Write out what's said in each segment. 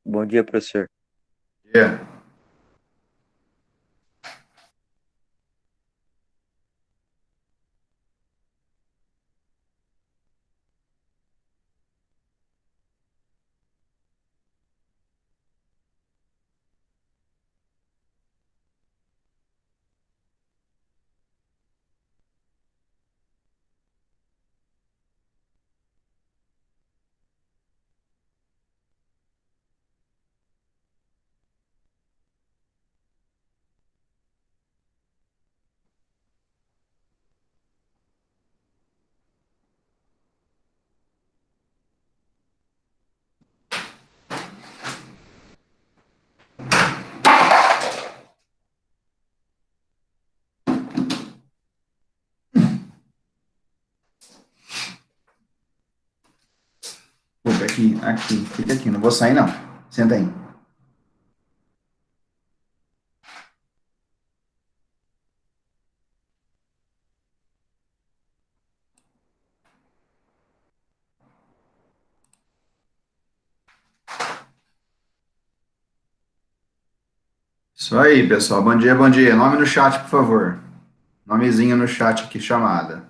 Bom dia, professor. É. Opa, aqui, fica aqui, não vou sair não. Senta aí. Isso aí, pessoal. Bom dia, bom dia. Nome no chat, por favor. Nomezinho no chat aqui, chamada.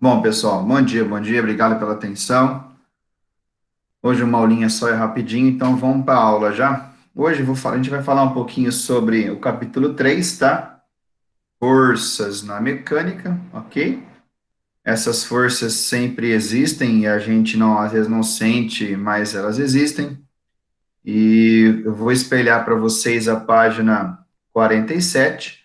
Bom, pessoal, bom dia, bom dia. Obrigado pela atenção. Hoje uma aulinha só é rapidinho, então vamos para a aula já. Hoje a gente vai falar um pouquinho sobre o capítulo 3, tá? Forças na mecânica, ok? Essas forças sempre existem e a gente não, às vezes não sente, mas elas existem. E eu vou espelhar para vocês a página 47.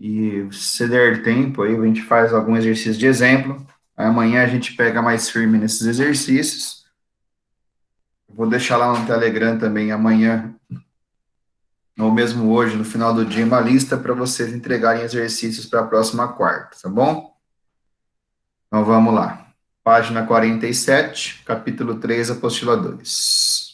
E se der tempo, aí a gente faz algum exercício de exemplo. Amanhã a gente pega mais firme nesses exercícios. Vou deixar lá no Telegram também amanhã, ou mesmo hoje, no final do dia, uma lista para vocês entregarem exercícios para a próxima quarta, tá bom? Então vamos lá. Página 47, capítulo 3, apostila 2.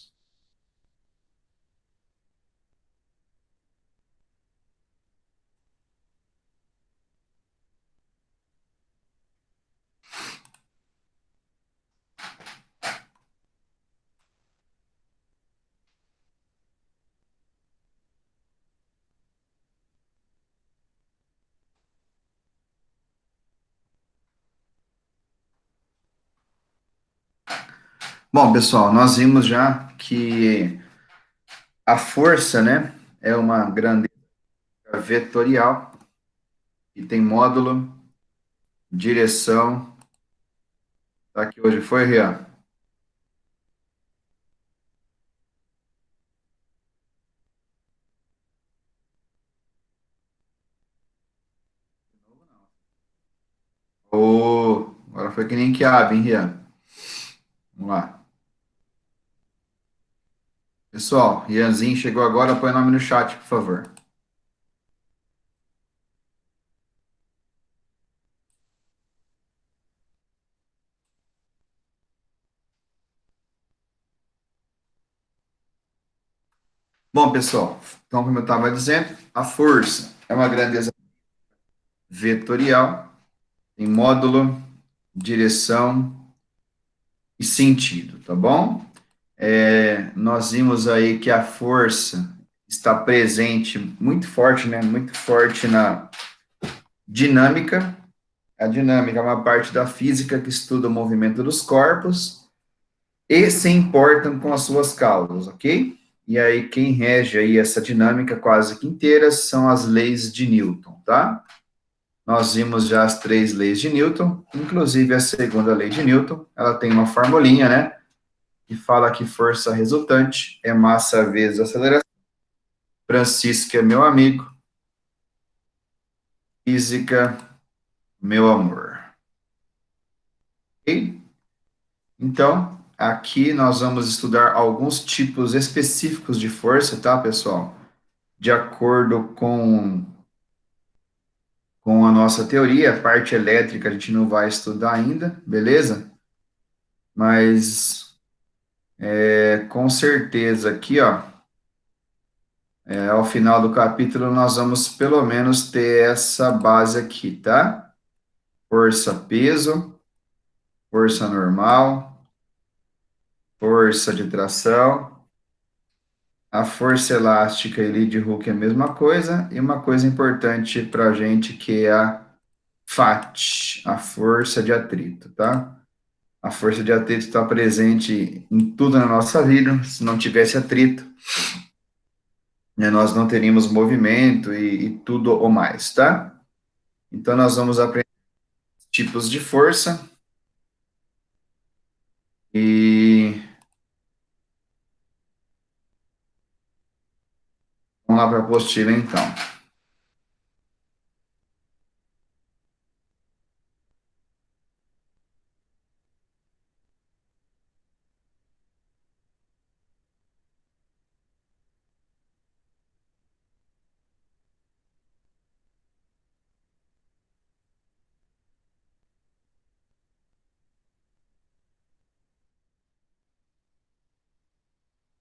Bom, pessoal, nós vimos já que a força, né, é uma grandeza vetorial e tem módulo, direção. Tá aqui hoje, foi, Rian? Agora foi que nem que ave, hein, Rian? Vamos lá. Pessoal, Rianzinho chegou agora, põe o nome no chat, por favor. Bom, pessoal, então, como eu estava dizendo, a força é uma grandeza vetorial, em módulo, direção e sentido, tá bom? Nós vimos aí que a força está presente muito forte, né? Muito forte na dinâmica. A dinâmica é uma parte da física que estuda o movimento dos corpos e se importam com as suas causas, ok? E aí, quem rege aí essa dinâmica quase que inteira são as leis de Newton, tá? Nós vimos já as 3 leis de Newton, inclusive a segunda lei de Newton, ela tem uma formulinha, né? Que fala que força resultante é massa vezes aceleração. Francisco é meu amigo, física, meu amor. Ok? Então, aqui nós vamos estudar alguns tipos específicos de força, tá, pessoal? De acordo com a nossa teoria, a parte elétrica a gente não vai estudar ainda, beleza? Mas com certeza aqui, ó, ao final do capítulo nós vamos pelo menos ter essa base aqui, tá? Força, peso, força normal, força de tração, a força elástica e lead hook é a mesma coisa, e uma coisa importante para a gente que é a FAT, a força de atrito, tá? A força de atrito está presente em tudo na nossa vida. Se não tivesse atrito, né, nós não teríamos movimento e tudo ou mais, tá? Então, nós vamos aprender tipos de força e vamos lá para a apostila, então.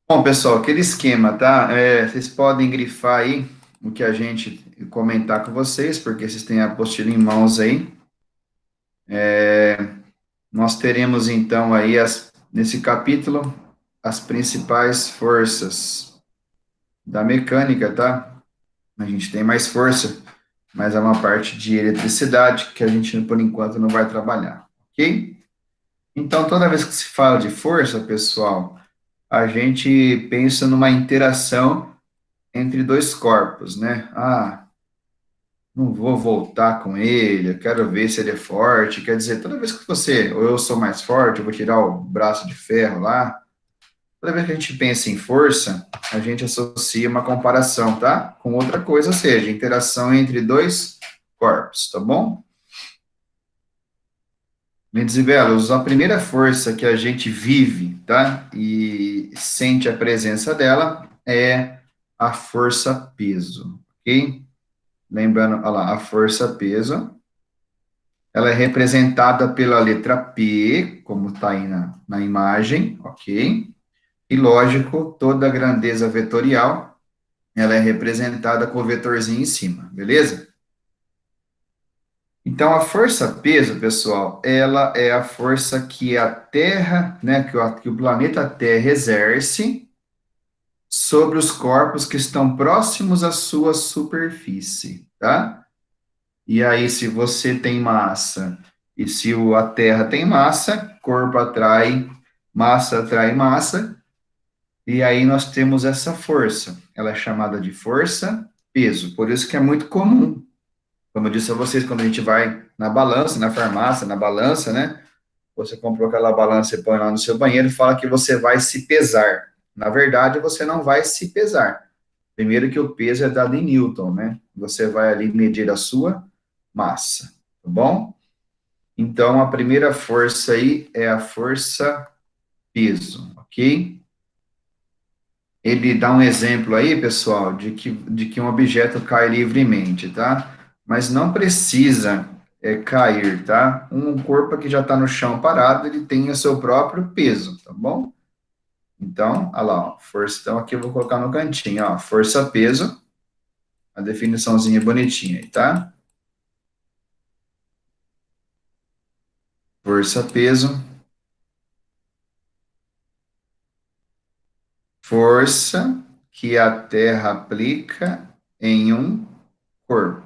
Bom, pessoal, aquele esquema, tá? Vocês podem grifar aí o que a gente comentar com vocês, porque vocês têm a apostila em mãos aí. Nós teremos, então, aí, nesse capítulo, as principais forças da mecânica, tá? A gente tem mais força, mas é uma parte de eletricidade que a gente, por enquanto, não vai trabalhar, ok? Então, toda vez que se fala de força, pessoal, a gente pensa numa interação entre dois corpos, né? Ah, não vou voltar com ele, eu quero ver se ele é forte. Quer dizer, toda vez que você, ou eu sou mais forte, eu vou tirar o braço de ferro lá. Toda vez que a gente pensa em força, a gente associa uma comparação, tá? Com outra coisa, ou seja, interação entre dois corpos, tá bom? Mendes e Belos, a primeira força que a gente vive, tá? E sente a presença dela é a força peso, ok? Lembrando, olha lá, a força peso, ela é representada pela letra P, como está aí na imagem, ok? E lógico, toda a grandeza vetorial, ela é representada com o vetorzinho em cima, beleza? Então, a força-peso, pessoal, ela é a força que a Terra, né, que o planeta Terra exerce sobre os corpos que estão próximos à sua superfície, tá? E aí, se você tem massa e se a Terra tem massa, corpo atrai massa, e aí nós temos essa força. Ela é chamada de força-peso. Por isso que é muito comum, como eu disse a vocês, quando a gente vai na balança, na farmácia, na balança, né? Você comprou aquela balança e põe lá no seu banheiro e fala que você vai se pesar. Na verdade, você não vai se pesar. Primeiro que o peso é dado em Newton, né? Você vai ali medir a sua massa, tá bom? Então, a primeira força aí é a força peso, ok? Ele dá um exemplo aí, pessoal, de que um objeto cai livremente, tá? Mas não precisa cair, tá? Um corpo que já está no chão parado, ele tem o seu próprio peso, tá bom? Então, olha lá, ó, força, então aqui eu vou colocar no cantinho, ó, força-peso, a definiçãozinha bonitinha aí, tá? Força-peso, força que a Terra aplica em um corpo.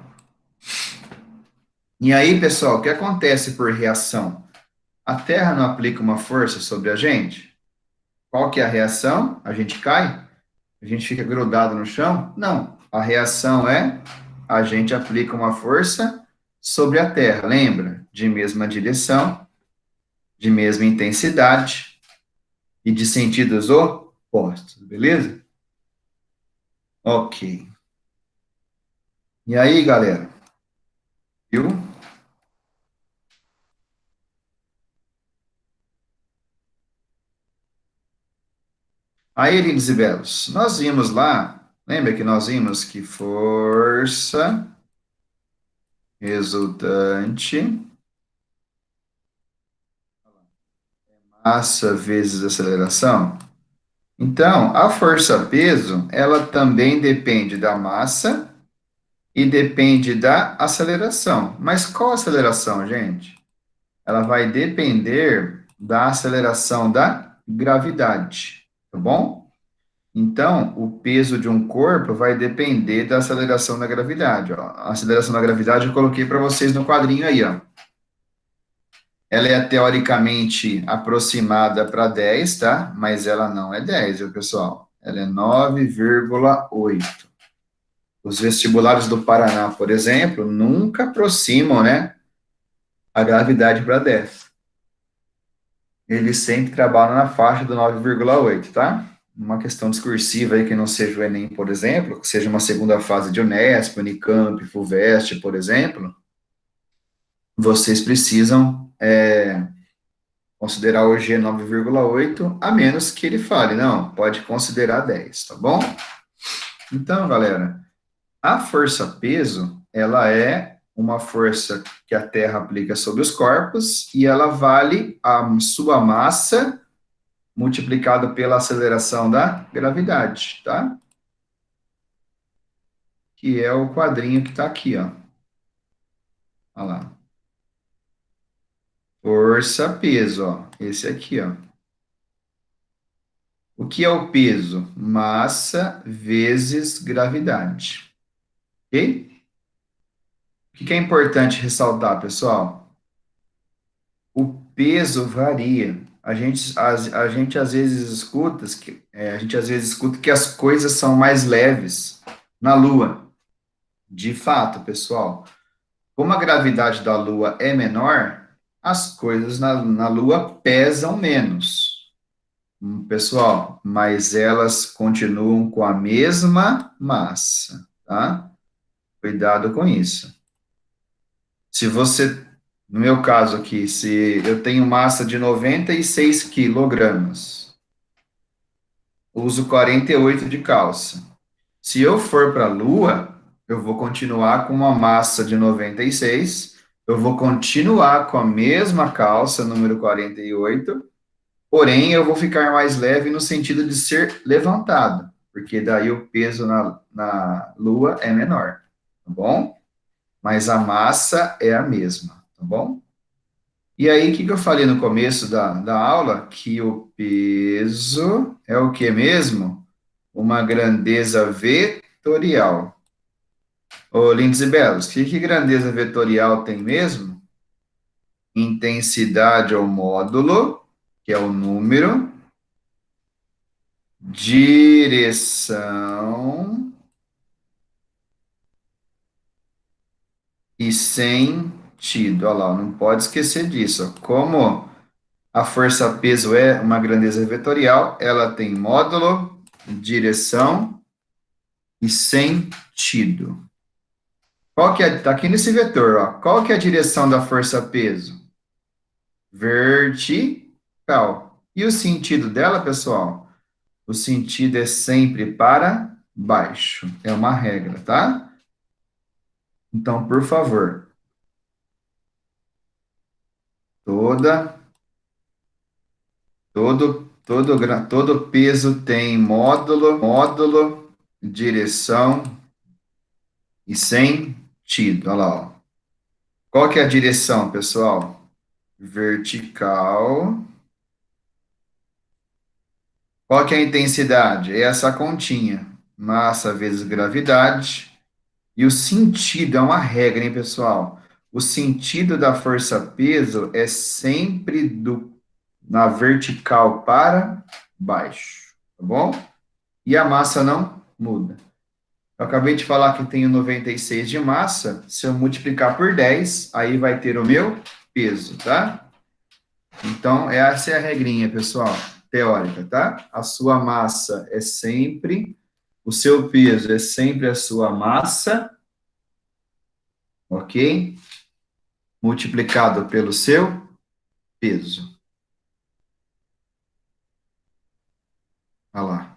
E aí, pessoal, o que acontece por reação? A Terra não aplica uma força sobre a gente? Qual que é a reação? A gente cai? A gente fica grudado no chão? Não. A reação é a gente aplica uma força sobre a Terra. Lembra? De mesma direção, de mesma intensidade e de sentidos opostos, beleza? Ok. E aí, galera? Viu? Aí, lindos e belos, nós vimos lá, lembra que nós vimos que força resultante, massa vezes aceleração? Então, a força-peso, ela também depende da massa e depende da aceleração. Mas qual aceleração, gente? Ela vai depender da aceleração da gravidade, tá bom? Então, o peso de um corpo vai depender da aceleração da gravidade, ó. A aceleração da gravidade eu coloquei para vocês no quadrinho aí, ó. Ela é teoricamente aproximada para 10, tá? Mas ela não é 10, viu, pessoal? Ela é 9,8. Os vestibulares do Paraná, por exemplo, nunca aproximam, né, a gravidade para 10. Eles sempre trabalham na faixa do 9,8, tá? Uma questão discursiva aí que não seja o Enem, por exemplo, que seja uma segunda fase de Unesp, Unicamp, FUVEST, por exemplo, vocês precisam considerar o G 9,8, a menos que ele fale, não, pode considerar 10, tá bom? Então, galera, a força-peso, ela é uma força que a Terra aplica sobre os corpos e ela vale a sua massa multiplicado pela aceleração da gravidade, tá? Que é o quadrinho que está aqui, ó. Olha lá. Força, peso, ó. Esse aqui, ó. O que é o peso? Massa vezes gravidade. Ok? O que é importante ressaltar, pessoal? O peso varia. A gente às vezes escuta que as coisas são mais leves na Lua. De fato, pessoal, como a gravidade da Lua é menor, as coisas na Lua pesam menos, pessoal, mas elas continuam com a mesma massa, tá? Cuidado com isso. Se você, no meu caso aqui, se eu tenho massa de 96 quilogramas, uso 48 de calça. Se eu for para a Lua, eu vou continuar com uma massa de 96, eu vou continuar com a mesma calça, número 48, porém eu vou ficar mais leve no sentido de ser levantado, porque daí o peso na Lua é menor, tá bom? Mas a massa é a mesma, tá bom? E aí, o que eu falei no começo da aula? Que o peso é o que mesmo? Uma grandeza vetorial. Ô, lindos e belos, que grandeza vetorial tem mesmo? Intensidade ao módulo, que é o número, direção e sentido. Olha lá, não pode esquecer disso. Como a força-peso é uma grandeza vetorial, ela tem módulo, direção e sentido. Qual que é? Tá aqui nesse vetor, ó. Qual que é a direção da força-peso? Vertical. E o sentido dela, pessoal? O sentido é sempre para baixo. É uma regra, tá? Então, por favor, toda, todo peso tem módulo, direção e sentido. Olha lá, ó. Qual que é a direção, pessoal? Vertical. Qual que é a intensidade? É essa continha. Massa vezes gravidade. E o sentido é uma regra, hein, pessoal? O sentido da força-peso é sempre na vertical para baixo, tá bom? e a massa não muda. Eu acabei de falar que tenho 96 de massa, se eu multiplicar por 10, aí vai ter o meu peso, tá? Então, essa é a regrinha, pessoal, teórica, tá? A sua massa é sempre, o seu peso é sempre a sua massa, ok? Multiplicado pelo seu peso. Olha lá.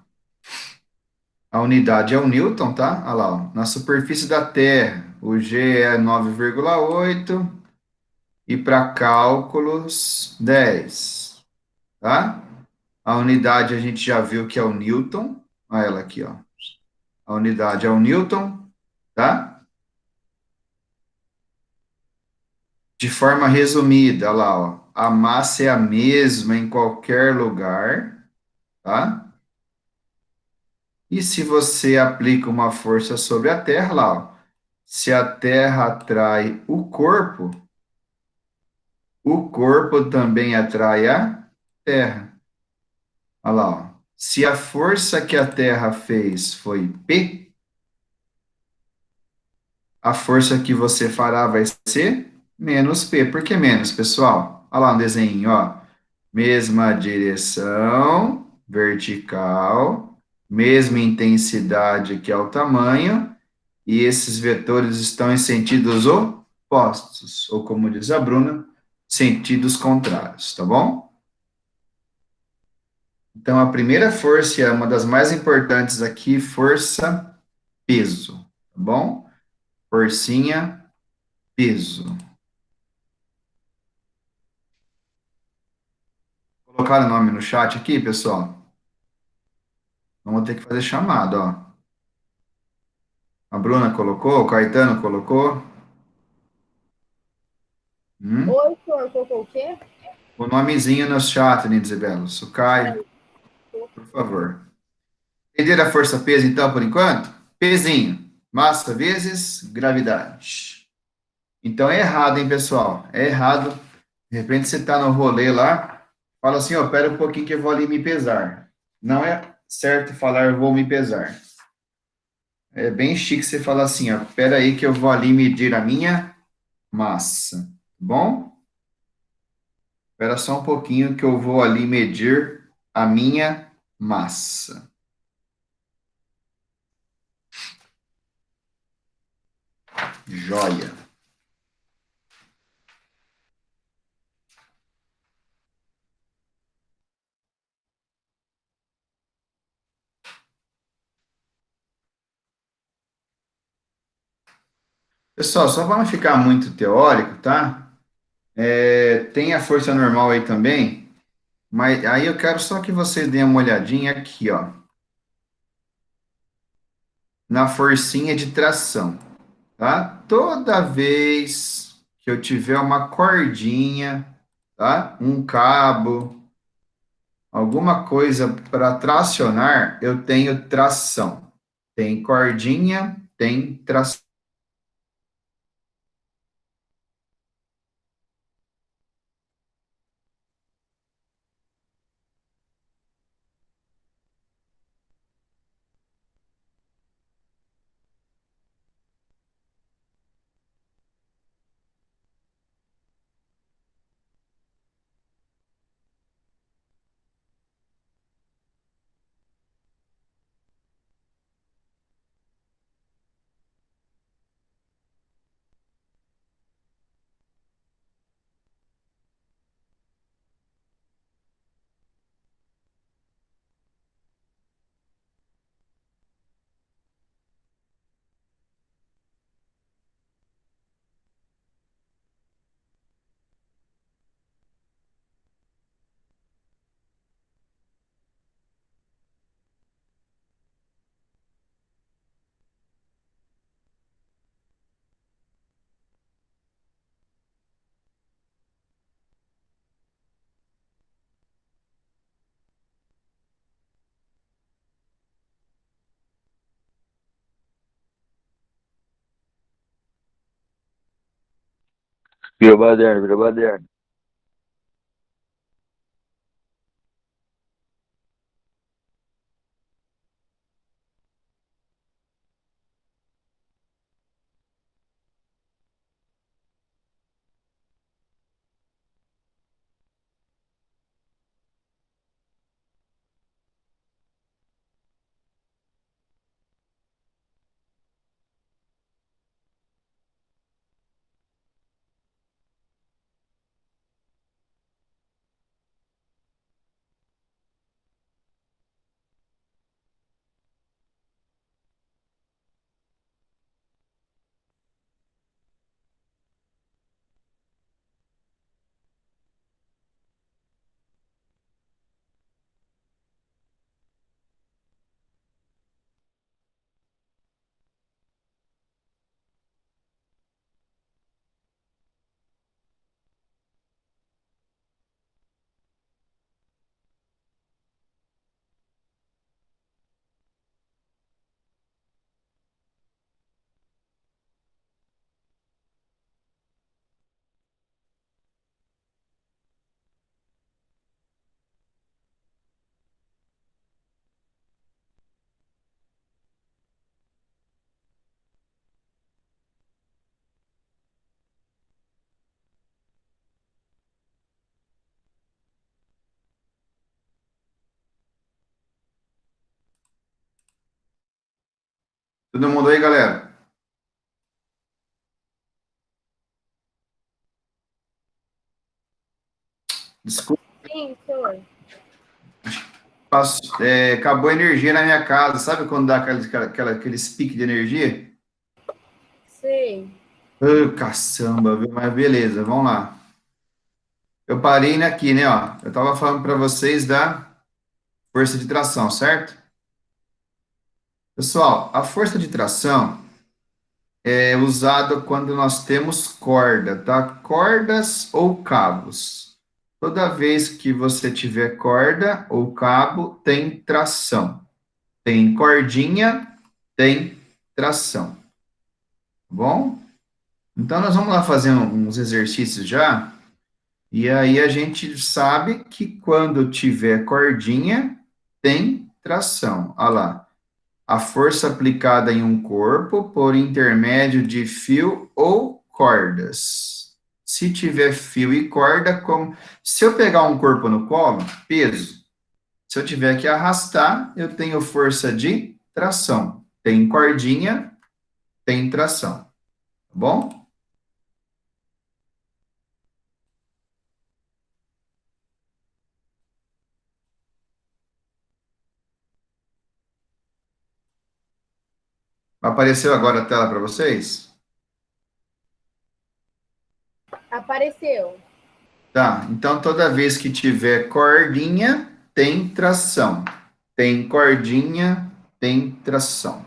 A unidade é o Newton, tá? Olha lá, ó. Na superfície da Terra, o G é 9,8 e para cálculos 10, tá? A unidade a gente já viu que é o Newton. Olha ela aqui, ó. A unidade é o Newton, tá? De forma resumida, olha lá, ó. A massa é a mesma em qualquer lugar, tá? E se você aplica uma força sobre a Terra, lá, ó, se a Terra atrai o corpo também atrai a Terra. Olha lá, ó. Se a força que a Terra fez foi P, a força que você fará vai ser menos P. Por que menos, pessoal? Olha lá no desenho, ó. Mesma direção, vertical, mesma intensidade que é o tamanho, e esses vetores estão em sentidos opostos, ou como diz a Bruna, sentidos contrários, tá bom? Então, a primeira força, é uma das mais importantes aqui, força-peso, tá bom? Forcinha, peso. Colocar o nome no chat aqui, pessoal? Vamos ter que fazer chamada, ó. A Bruna colocou, o Caetano colocou. Oi, senhor, colocou o quê? O nomezinho no chat, Nidizebelo. Sucai, por favor. Entenderam a força-peso, então, por enquanto? Pezinho. Massa vezes gravidade. Então é errado, hein, pessoal? É errado. De repente você está no rolê lá, fala assim, ó, pera um pouquinho que eu vou ali me pesar. Não é certo falar eu vou me pesar. É bem chique você falar assim, ó, pera aí que eu vou ali medir a minha massa. Tá bom? Espera só um pouquinho que eu vou ali medir a minha massa. Joia. Pessoal, só para não ficar muito teórico, tá? Tem a força normal aí também, mas aí eu quero só que vocês deem uma olhadinha aqui, ó, na forcinha de tração, tá? Toda vez que eu tiver uma cordinha, tá? Um cabo, alguma coisa para tracionar, eu tenho tração. Tem cordinha, tem tração. Virou baderna, virou baderna. Todo mundo aí, galera? Desculpa, Sim, senhor. acabou a energia na minha casa. Sabe quando dá aqueles piques de energia? Sei. Caçamba, viu? Mas beleza, vamos lá. Eu parei aqui, né, ó. Eu estava falando para vocês da força de tração, certo? Pessoal, a força de tração é usada quando nós temos corda, tá? Cordas ou cabos. Toda vez que você tiver corda ou cabo, tem tração. Tem cordinha, tem tração. Tá bom? Então, nós vamos lá fazer uns exercícios já. E aí a gente sabe que quando tiver cordinha, tem tração. Olha lá. A força aplicada em um corpo por intermédio de fio ou cordas. Se tiver fio e corda, como se eu pegar um corpo no colo, peso. Se eu tiver que arrastar, eu tenho força de tração. Tem cordinha, tem tração. Tá bom? Apareceu agora a tela para vocês? Apareceu. Tá, então toda vez que tiver cordinha, tem tração. Tem cordinha, tem tração.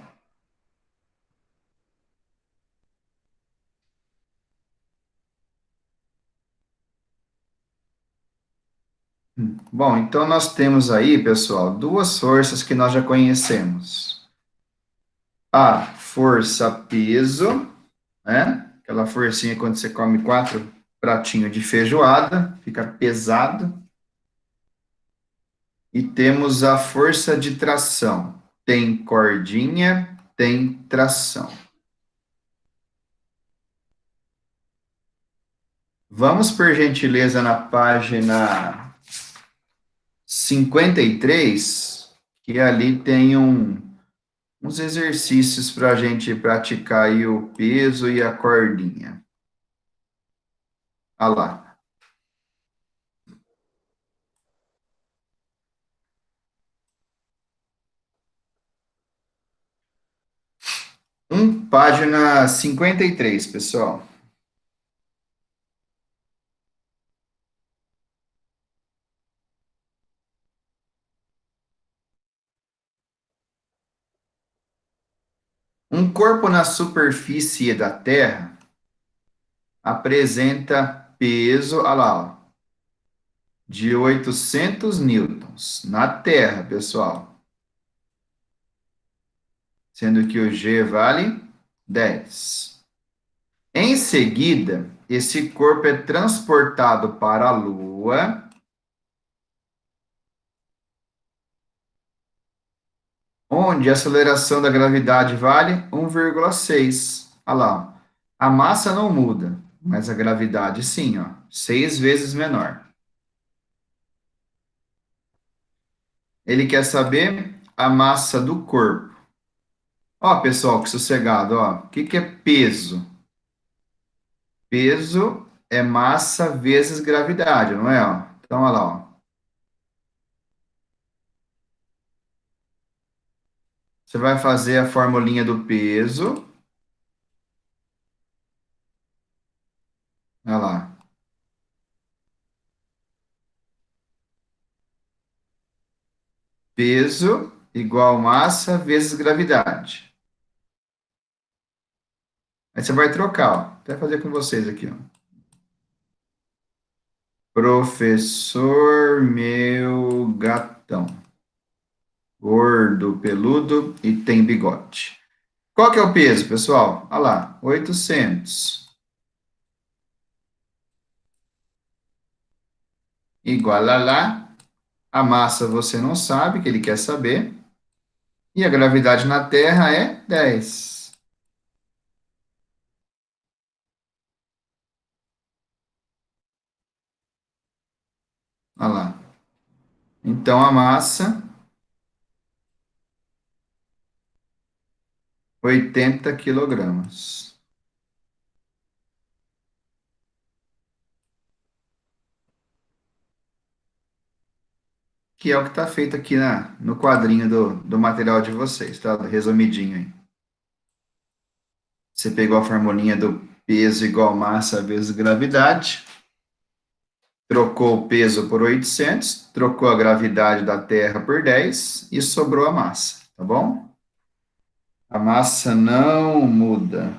Bom, então nós temos aí, pessoal, duas forças que nós já conhecemos. A força peso, né? Aquela forcinha quando você come 4 pratinhos de feijoada, fica pesado. E temos a força de tração. Tem cordinha, tem tração. Vamos, por gentileza, na página 53, que ali tem uns exercícios para a gente praticar aí o peso e a cordinha. Olha lá. Página 53, pessoal. Um corpo na superfície da Terra apresenta peso, olha lá, ó, de 800 newtons na Terra, pessoal. Sendo que o G vale 10. Em seguida, esse corpo é transportado para a Lua, onde a aceleração da gravidade vale 1,6. Olha lá, ó. A massa não muda, mas a gravidade sim, ó, 6 vezes menor. Ele quer saber a massa do corpo. Ó, pessoal, que sossegado, ó. O que que é peso? Peso é massa vezes gravidade, não é, ó? Então, olha lá, ó. Você vai fazer a formulinha do peso. Olha lá. Peso igual massa vezes gravidade. Aí você vai trocar, ó. Até fazer com vocês aqui, ó. Professor meu gatão. Gordo, peludo e tem bigode. Qual que é o peso, pessoal? Olha lá, 800. Igual a lá. A massa você não sabe, que ele quer saber. E a gravidade na Terra é 10. Olha lá. Então, a massa 80 quilogramas. Que é o que está feito aqui no quadrinho do material de vocês, tá? Resumidinho aí. Você pegou a formulinha do peso igual massa vezes gravidade, trocou o peso por 800, trocou a gravidade da Terra por 10 e sobrou a massa, tá bom? A massa não muda.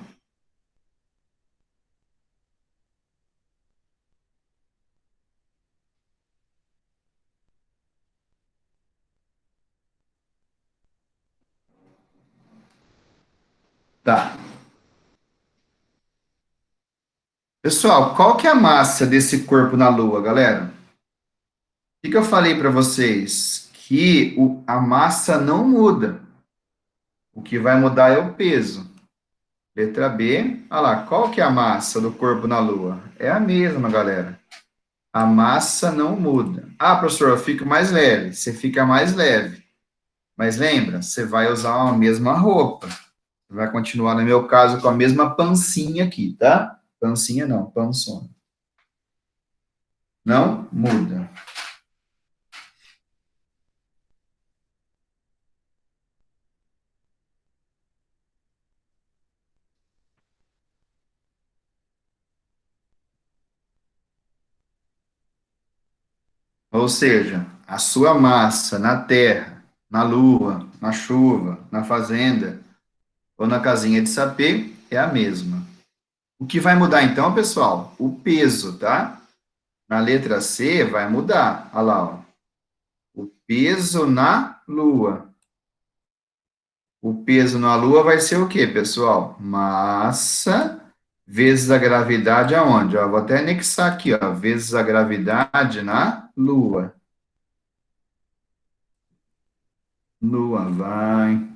Tá. Pessoal, qual que é a massa desse corpo na Lua, galera? O que eu falei para vocês? Que a massa não muda. O que vai mudar é o peso. Letra B. Olha lá, qual que é a massa do corpo na Lua? É a mesma, galera. A massa não muda. Ah, professor, eu fico mais leve. Você fica mais leve. Mas lembra, você vai usar a mesma roupa. Você vai continuar, no meu caso, com a mesma pancinha aqui, tá? Pancinha não, pançona. Não muda. Ou seja, a sua massa na terra, na lua, na chuva, na fazenda ou na casinha de sapê é a mesma. O que vai mudar então, pessoal? O peso, tá? Na letra C vai mudar. Olha lá, ó. O peso na lua. O peso na lua vai ser o quê, pessoal? Massa vezes a gravidade aonde? Ó, vou até anexar aqui, ó, vezes a gravidade na lua. Lua vai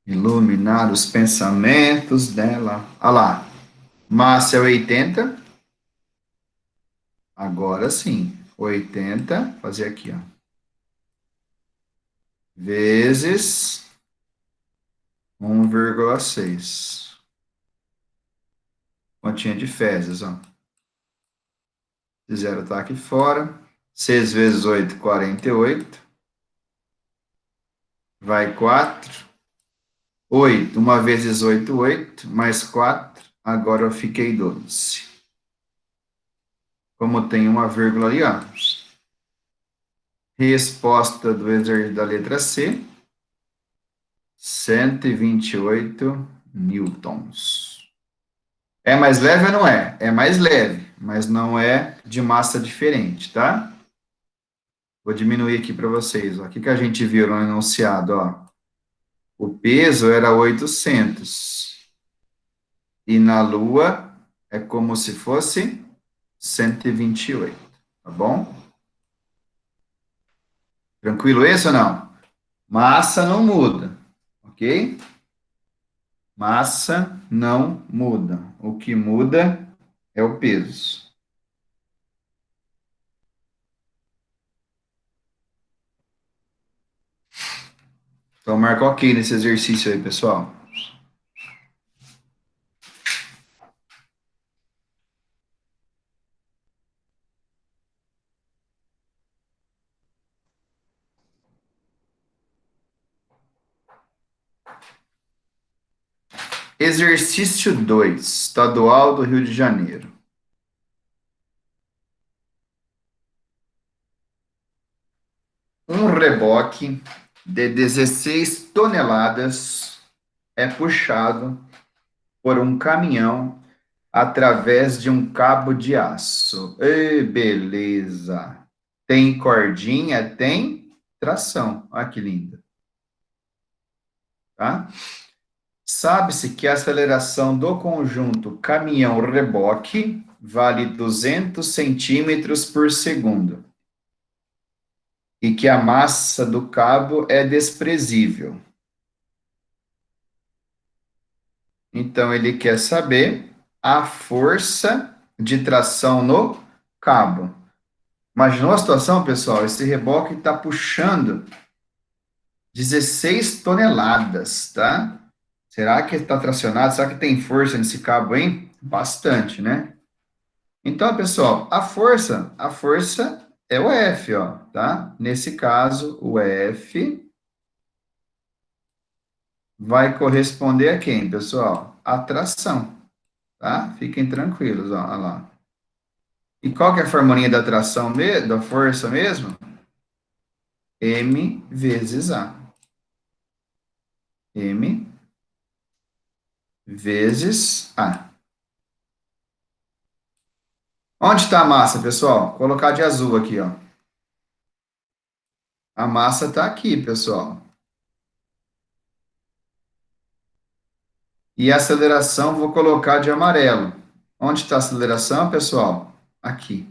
iluminar os pensamentos dela. Olha lá. Massa é 80. Agora sim. 80. Fazer aqui, ó. Vezes 1,6. Continha de fezes, ó. Zero tá aqui fora. 6 vezes 8, 48. Vai 4. 8. 1 vezes 8, 8. Mais 4. Agora eu fiquei 12. Como tem uma vírgula ali, ó. Resposta do exercício da letra C. 128 newtons. É mais leve ou não é? É mais leve, mas não é de massa diferente, tá? Vou diminuir aqui para vocês. Ó. O que, que a gente viu no enunciado? Ó? O peso era 800. E na Lua é como se fosse 128. Tá bom? Tranquilo esse ou não? Massa não muda. Ok? Massa não muda. O que muda é o peso. Então, marca ok nesse exercício aí, pessoal. Exercício 2, Estadual do Rio de Janeiro. Um reboque de 16 toneladas é puxado por um caminhão através de um cabo de aço. Ei, beleza. Tem cordinha, tem tração. Olha que lindo. Tá? Sabe-se que a aceleração do conjunto caminhão-reboque vale 200 centímetros por segundo e que a massa do cabo é desprezível. Então, ele quer saber a força de tração no cabo. Imaginou a situação, pessoal? Esse reboque está puxando 16 toneladas, tá? Será que está tracionado? Será que tem força nesse cabo, hein? Bastante, né? Então, pessoal, a força é o F, ó, tá? Nesse caso, o F vai corresponder a quem, pessoal? A tração, tá? Fiquem tranquilos, ó, olha lá. E qual que é a formulinha da tração, da força mesmo? M vezes A. M vezes A. Onde está a massa, pessoal? Vou colocar de azul aqui, ó. A massa está aqui, pessoal. E a aceleração vou colocar de amarelo. Onde está a aceleração, pessoal? Aqui.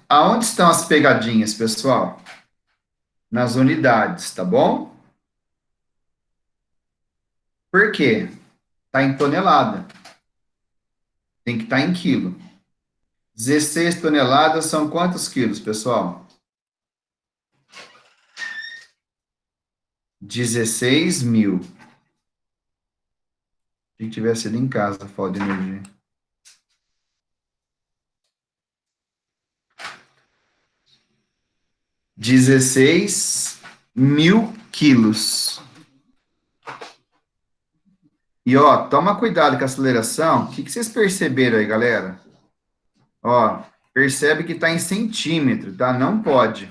Aonde estão as pegadinhas, pessoal? Nas unidades, tá bom? Por quê? Está em tonelada. Tem que estar em quilo. 16 toneladas são quantos quilos, pessoal? 16.000. Se tivesse sido em casa, falta de energia. 16.000 quilos. E, ó, toma cuidado com a aceleração. O que vocês perceberam aí, galera? Ó, percebe que está em centímetro, tá? Não pode.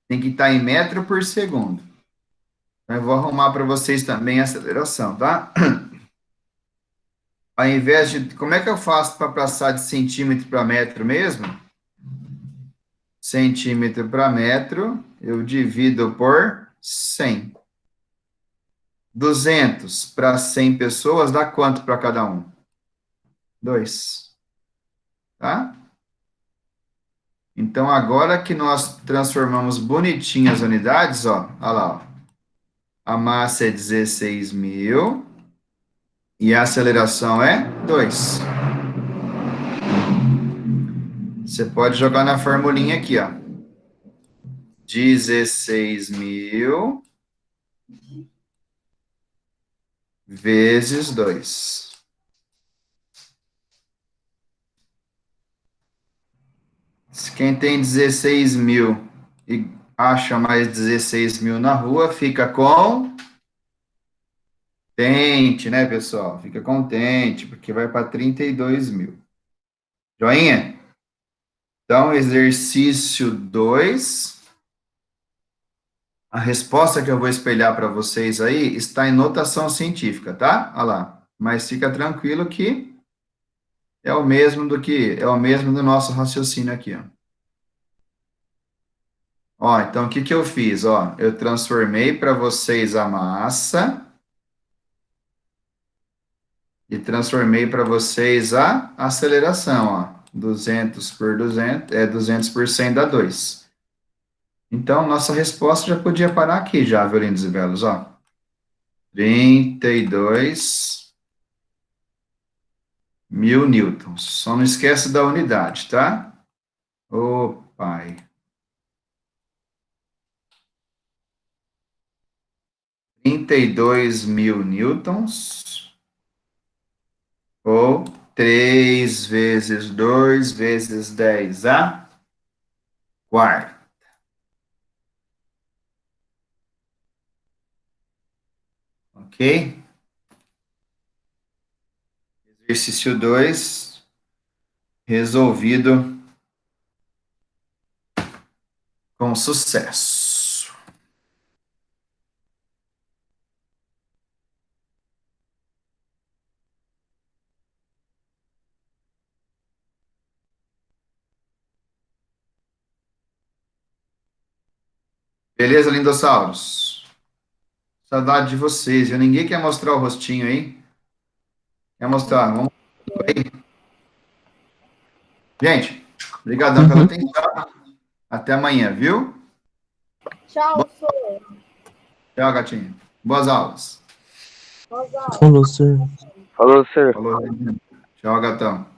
Tem que estar em metro por segundo. Então, eu vou arrumar para vocês também a aceleração, tá? Ao invés de... Como é que eu faço para passar de centímetro para metro mesmo? Centímetro para metro, eu divido por 100. 200 para 100 pessoas, dá quanto para cada um? 2. Tá? Então, agora que nós transformamos bonitinho as unidades, ó, olha lá, ó. A massa é 16.000 e a aceleração é 2. Você pode jogar na formulinha aqui, ó. 16.000 vezes 2. Quem tem 16.000 e acha mais 16.000 na rua, fica contente, né, pessoal? Fica contente, porque vai para 32.000. Joinha? Então, exercício 2. A resposta que eu vou espelhar para vocês aí está em notação científica, tá? Olha lá. Mas fica tranquilo que é o mesmo do nosso raciocínio aqui, ó. Ó, então o que que eu fiz, ó? Eu transformei para vocês a massa e transformei para vocês a aceleração, ó. 200 por 200, 200% dá 2. Então, nossa resposta já podia parar aqui já, viu, lindos e belos, ó. 32.000 newtons. Só não esquece da unidade, tá? Ô, pai. 32.000 newtons, ou 3 vezes 2 vezes 10 a quarta. Ok? Exercício 2, resolvido com sucesso. Beleza, lindossauros? Saudade de vocês, viu? Ninguém quer mostrar o rostinho aí? Quer mostrar? Vamos aí. Gente, obrigadão pela atenção. Até amanhã, viu? Tchau, senhor. Tchau, gatinho. Boas aulas. Boas aulas. Falou, senhor. Falou, senhor. Falou. Tchau, gatão.